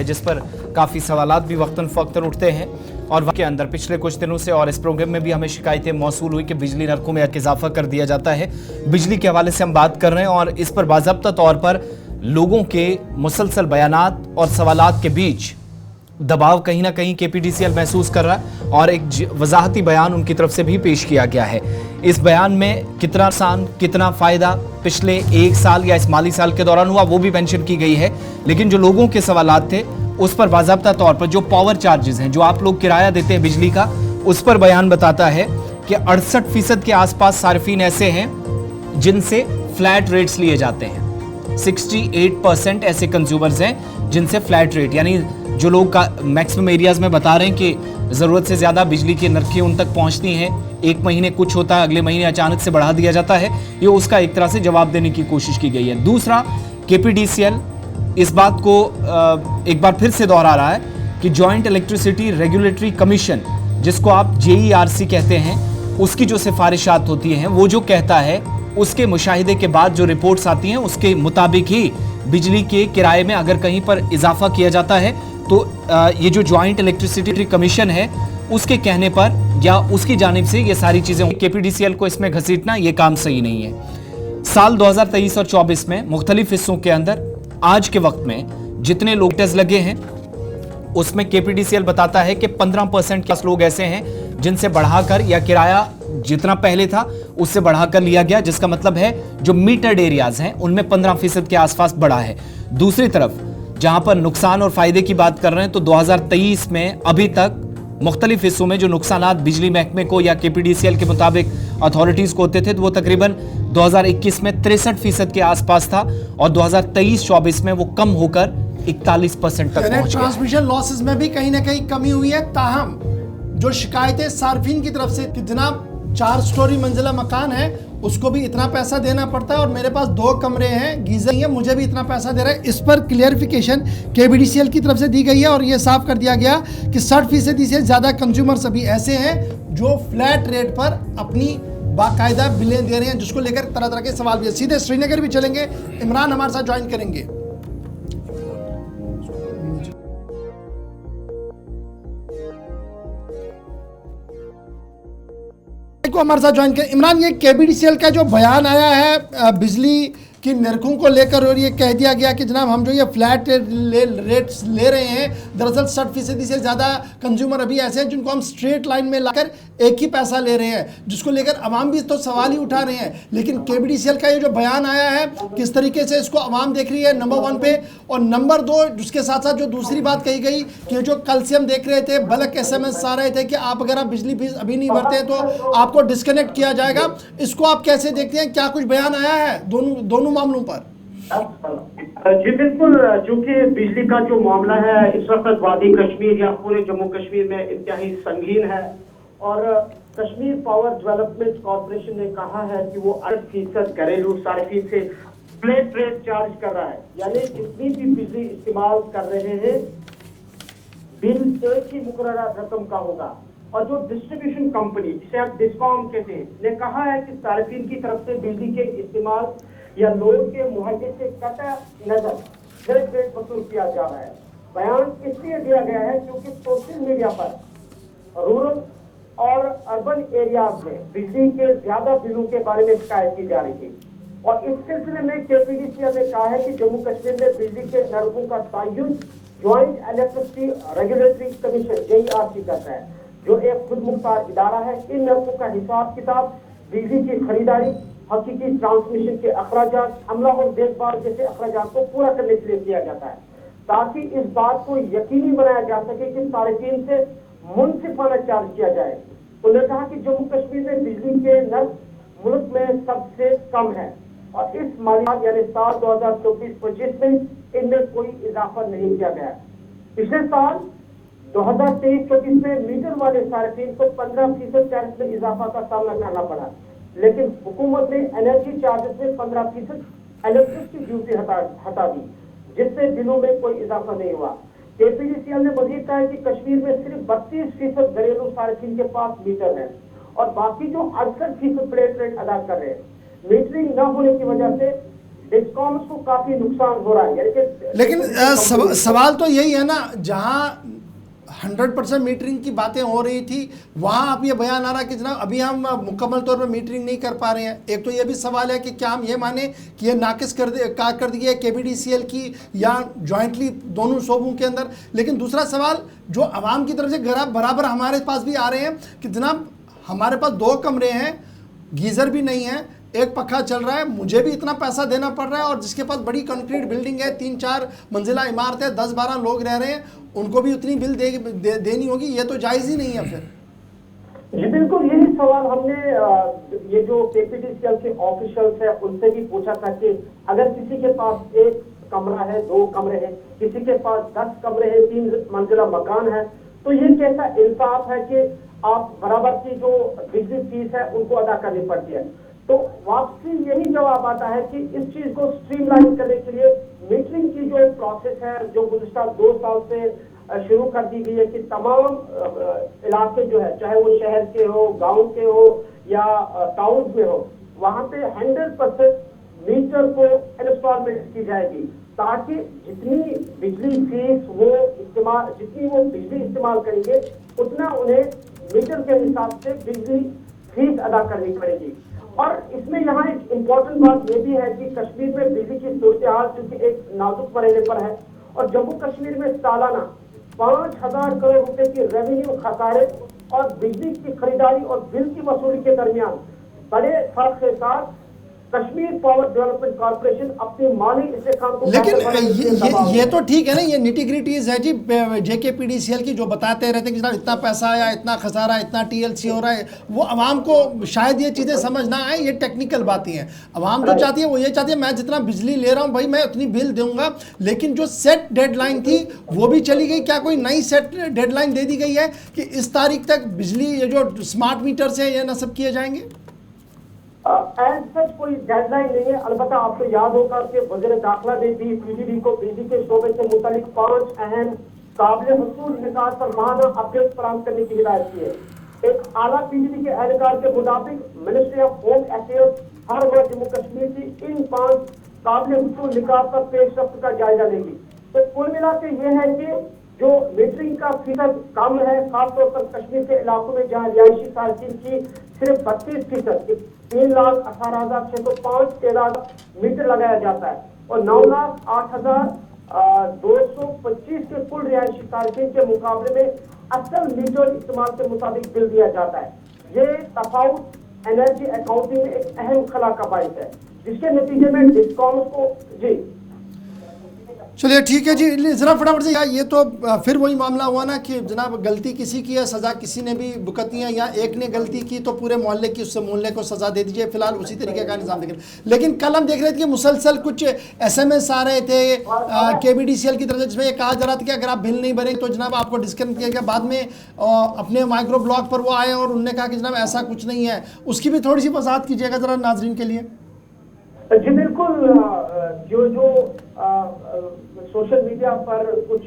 जिस पर काफ़ी सवालात भी वक्तन फ़वक्तन उठते हैं। और के अंदर पिछले कुछ दिनों से और इस प्रोग्राम में भी हमें शिकायतें मौसूल हुई कि बिजली नरकों में इजाफा कर दिया जाता है। बिजली के हवाले से हम बात कर रहे हैं और इस पर बाज़ाब्ता तौर पर लोगों के मुसलसल बयानात और सवालात के बीच दबाव कहीं ना कहीं केपीडीसीएल महसूस कर रहा है और एक वजाहती बयान उनकी तरफ से भी पेश किया गया है। इस बयान में कितना नुकसान, कितना फ़ायदा पिछले एक साल या इस माली साल के दौरान हुआ वो भी मेंशन की गई है। लेकिन जो लोगों के सवालात थे उस पर बाज़ाब्ता तौर पर जो पावर चार्जेस हैं, जो आप लोग किराया देते हैं बिजली का, उस पर बयान बताता है कि 68% के आसपास सार्फिन ऐसे हैं जिनसे फ्लैट रेट्स लिए जाते हैं। 68% ऐसे कंज्यूमर्स हैं जिनसे फ्लैट रेट, यानी जो लोग का मैक्सिमम एरियाज में बता रहे हैं कि ज़रूरत से ज़्यादा बिजली की नरखें उन तक पहुंचती हैं, एक महीने कुछ होता है, अगले महीने अचानक से बढ़ा दिया जाता है। ये उसका एक तरह से जवाब देने की कोशिश की गई है। दूसरा, केपीडीसीएल इस बात को एक बार फिर से दोहरा रहा है कि जॉइंट इलेक्ट्रिसिटी रेगुलेटरी कमीशन, जिसको आप जेईआरसी कहते हैं, उसकी जो सिफारिशात होती हैं वो जो कहता है उसके मुशाहिदे के बाद जो रिपोर्ट्स आती हैं उसके मुताबिक ही बिजली के किराए में अगर कहीं पर इजाफा किया जाता है तो ये जो जॉइंट इलेक्ट्रिसिटी कमीशन है उसके कहने पर या उसकी जानिब से ये सारी चीज़ें, केपीडीसीएल को इसमें घसीटना ये काम सही नहीं है। साल 2023 और 24 में मुख्तलिफ हिस्सों के अंदर आज के वक्त में जितने लोग टेस्ट लगे हैं उसमें केपीडीसीएल बताता है कि 15% के लोग ऐसे हैं जिनसे बढ़ाकर या किराया जितना पहले था उससे बढ़ाकर लिया गया, जिसका मतलब है जो मीटर्ड एरियाज हैं उनमें 15% के आसपास बढ़ा है। दूसरी तरफ जहां पर नुकसान और फायदे की बात कर रहे हैं तो 2023 में अभी तक मुख्तलिफ हिस्सों में जो नुकसानात बिजली महकमे को या केपीडीसीएल के मुताबिक अथॉरिटीज को होते थे तो वो तकरीबन 2021 में 63% के आसपास था और 2023-24 में वो कम होकर 41% तक पहुंच गया। ट्रांसमिशन लॉसेस में भी कहीं ना कहीं कमी हुई है। ताहम जो शिकायतें सार्फिन की तरफ से कि जनाब 4 स्टोरी मंजिला मकान है उसको भी इतना पैसा देना पड़ता है और मेरे पास 2 कमरे हैं, गीजर है, मुझे भी इतना पैसा दे रहा है। इस पर क्लियरिफिकेशन केपीडीसीएल की तरफ से दी गई है और ये साफ कर दिया गया कि 60% से ज़्यादा कंज्यूमर्स अभी ऐसे हैं जो फ्लैट रेट पर अपनी बाकायदा बिलें दे रहे हैं, जिसको लेकर तरह तरह के सवाल भी है। सीधे श्रीनगर भी चलेंगे, इमरान हमारे साथ ज्वाइन करेंगे। को हमारे साथ ज्वाइन करें। इमरान, ये केपीडीसीएल का जो बयान आया है बिजली की नरखों को लेकर और ये कह दिया गया कि जनाब हम जो ये फ्लैट रेट्स ले रहे हैं, दरअसल 60% से ज़्यादा कंज्यूमर अभी ऐसे हैं जिनको हम स्ट्रेट लाइन में लाकर एक ही पैसा ले रहे हैं, जिसको लेकर अवाम भी तो सवाल ही उठा रहे हैं। लेकिन केपीडीसीएल का ये जो बयान आया है किस तरीके से इसको अवाम देख रही है, नंबर 1 पे, और नंबर 2 जिसके साथ साथ जो दूसरी बात कही गई कि जो कल से हम देख रहे थे बल्क SMS आ रहे थे कि आप अगर आप बिजली फीस अभी नहीं भरते हैं तो आपको डिस्कनेक्ट किया जाएगा। इसको आप कैसे देखते हैं, क्या कुछ बयान आया है दोनों मामलों पर? जी बिल्कुल, चूंकि बिजली का जो मामला है इस वक्त वादी कश्मीर या पूरे जम्मू कश्मीर में इंतहाई संगीन है और कश्मीर पावर डेवलपमेंट कॉर्पोरेशन ने कहा है कि वो 8% घरेलू सार्फिन से फ्लैट रेट चार्ज कर रहा है, यानी जितनी भी बिजली इस्तेमाल कर रहे हैं बिल एक ही मुकर्ररा रकम का होगा। और जो डिस्ट्रीब्यूशन कंपनी जिसे आप डिस्कॉम कहते हैं ने कहा है कि सार्फिन की तरफ से बिजली के इस्तेमाल या लोड के मुआवजे से कतई नजर फ्लैट रेट वसूल किया जा रहा है। बयान इसलिए दिया गया है क्योंकि सोशल मीडिया पर रूरल और अर्बन एरियाज में बिजली के ज्यादा बिलों के बारे में शिकायत की जा रही थी और इस सिलसिले में केपीडीसीएल ने कहा है कि जम्मू कश्मीर में बिजली के नरकों का तयन joint electricity regulatory commission JERC करता है, जो एक खुद मुख्तार इदारा है। इन नरकों का हिसाब किताब बिजली की खरीदारी, हकीकी ट्रांसमिशन के अखराजात, अमला और देखभाल जैसे अखराजात को पूरा करने के लिए किया जाता है, ताकि इस बात को यकीनी बनाया जा सके कि सार्फिन से मुनसिफाना चार्ज किया जाए। उन्होंने कहा कि जम्मू कश्मीर में बिजली के नर्क मुल्क में सबसे कम है और इस माली यानी साल 2024-25 में इनमें कोई इजाफा नहीं किया गया। पिछले साल 2023-24 में मीटर वाले सार्फिन को 15% टैक्स में इजाफा का सामना करना पड़ा, लेकिन हुकूमत ने एनर्जी चार्जेस में 15% इलेक्ट्रिसिटी ड्यूटी हटा दी, जिससे बिलों में कोई इजाफा नहीं हुआ। केपीडीसीएल ने मजीद कहा है कि कश्मीर में सिर्फ 32% घरेलू सार्फिन के पास मीटर है और बाकी जो 68% फ्लैट रेट अदा कर रहे हैं। मीटरिंग न होने की वजह से डिस्कॉम्स को काफी नुकसान हो रहा है। यानी कि लेकिन सवाल तो यही है ना, जहां 100% मीटरिंग की बातें हो रही थी वहां आप ये बयान आ रहा कि जनाब अभी हम मुकम्मल तौर पर मीटरिंग नहीं कर पा रहे हैं। एक तो ये भी सवाल है कि क्या हम ये माने कि ये नाकिस कर दी है KBDCL की या जॉइंटली दोनों शोबों के अंदर। लेकिन दूसरा सवाल जो आवाम की तरफ से बराबर हमारे पास भी आ रहे हैं कि जनाब हमारे पास 2 कमरे हैं, गीज़र भी नहीं है, एक पखा चल रहा है, मुझे भी इतना पैसा देना पड़ रहा है, और जिसके पास बड़ी कंक्रीट बिल्डिंग है, 3-4 मंजिला इमारत है, 10-12 लोग रह रहे हैं, उनको भी उतनी बिल देनी होगी। ये तो जायज़ ही नहीं है फिर। जी बिल्कुल, यही सवाल हमने ये जो KBDCL के ऑफिशियल्स है उनसे भी पूछा था कि अगर किसी के पास 1 कमरा है, 2 कमरे हैं, किसी के पास 10 कमरे हैं, 3 मंजिला मकान है, तो ये कैसा इंसाफ है कि आप बराबर की जो बिजली फीस है उनको अदा करनी पड़ती है। तो वापसी यही जवाब आता है कि इस चीज को स्ट्रीमलाइन करने के लिए मीटरिंग की जो प्रोसेस है, जो गुज़िश्ता 2 साल से शुरू कर दी गई है कि तमाम इलाके जो है, चाहे वो शहर के हो, गांव के हो या टाउन में हो, वहां पे 100% मीटर को इंस्टॉलमेंट की जाएगी, ताकि जितनी बिजली फीस वो जितनी वो बिजली इस्तेमाल करेंगे उतना उन्हें मीटर के हिसाब से बिजली फीस अदा करनी पड़ेगी। और इसमें यहाँ एक इम्पोर्टेंट बात ये भी है कि कश्मीर में बिजली की सूरत हाल चूंकि एक नाजुक मरहले पर है, और जम्मू कश्मीर में सालाना 5,000 करोड़ रुपए की रेवेन्यू खसारे और बिजली की खरीदारी और बिल की वसूली के दरमियान बड़े फर्क के साथ कश्मीर पावर डेवलपमेंट कॉर्पोरेशन अपनी माली इस्तेकाम को, लेकिन ये तो ठीक है ना, ये निटी-ग्रिटीज है जी JKPDCL की, जो बताते रहते हैं कि जनाब इतना पैसा आया, इतना खसारा, इतना TLC हो रहा है। वो आवाम को शायद ये चीज़ें समझ ना आए, ये टेक्निकल बातें हैं। आवाम जो चाहती है वो ये चाहती है मैं जितना बिजली ले रहा हूँ भाई मैं उतनी बिल दूंगा, लेकिन जो सेट डेडलाइन थी वो भी चली गई। क्या कोई नई सेट डेडलाइन दे दी गई है कि इस तारीख तक बिजली ये जो स्मार्ट मीटर्स है ये नस्ब किए जाएंगे? एज सच कोई डेडलाइन नहीं है। अलबत्ता आपको याद होगा कि वज़ीर दाखिला ने भी PDD को बिजली के शोबे से मुतालिक 5 अहम काबिल हुसूल निकात पर माहाना अपडेट फराहम करने की हिदायत की है। एक आला PDD के एहलकार के मुताबिक मिनिस्ट्री ऑफ होम अफेयर्स हर माह जम्मू कश्मीर की इन 5 काबिल हुसूल निकात पर पेशरफ्त का जायजा लेगी। तो कुल मिला के ये है कि जो मीटरिंग का फीसद कम है, खासतौर पर कश्मीर के इलाकों में जहाँ रिहायशी सार्फिन की सिर्फ 32%, 3,18,605 तादाद मीटर लगाया जाता है, और 9,08,225 के कुल रिहायशी सार्फिन के मुकाबले में असल मीटर इस्तेमाल के मुताबिक बिल दिया जाता है। ये तफावत एनर्जी अकाउंटिंग में एक अहम खला का बाइस है, जिसके नतीजे में डिस्कॉम्स को जी। चलिए ठीक है जी, ज़रा फटाफट से ये तो फिर वही मामला हुआ ना कि जनाब गलती किसी की है, सज़ा किसी ने भी भुगतनी है, या एक ने गलती की तो पूरे मोहल्ले की उससे मोहल्ले को सज़ा दे दीजिए। फिलहाल उसी तरीके का निज़ाम देख रहे हैं। लेकिन कल हम देख रहे थे कि मुसलसल कुछ SMS आ रहे थे KBDCL की तरफ से, जिसमें ये कहा जा रहा था कि अगर आप बिल नहीं भरेंगे तो जनाब आपको डिस्कनेक्ट किया गया। बाद में अपने माइक्रो ब्लॉग पर वो आए और उन्होंने कहा कि जनाब ऐसा कुछ नहीं है। उसकी भी थोड़ी सी वजाहत कीजिएगा ज़रा नाजरीन के लिए। जी बिल्कुल, जो सोशल मीडिया पर कुछ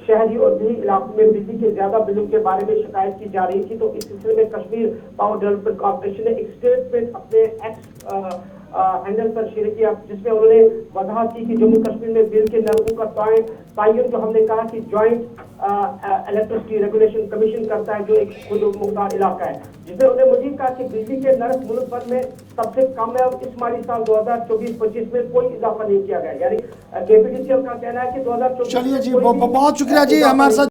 शहरी और दिल्ली इलाकों में बिजली के ज्यादा बिलों के बारे में शिकायत की जा रही थी, तो इस सिलसिले में कश्मीर पावर डेवलपमेंट कॉर्पोरेशन ने एक स्टेटमेंट अपने एक्स हैंडल पर शेयर किया, जिसमें उन्होंने वजाहत की कि जम्मू कश्मीर में बिल के नरकों का तयन जो हमने कहा कि ज्वाइंट इलेक्ट्रिसिटी रेगुलेशन कमीशन करता है, जो एक खुद मुख्तार इलाका है, जिसमें उन्होंने मजीद कहा कि बिजली के नर्क मुल्क भर में सबसे कम है और इस माली साल 2024-25 में कोई इजाफा नहीं किया गया। यानी KBDCL का कहना है कि 2024। चलिए जी, बहुत शुक्रिया जी हमारे साथ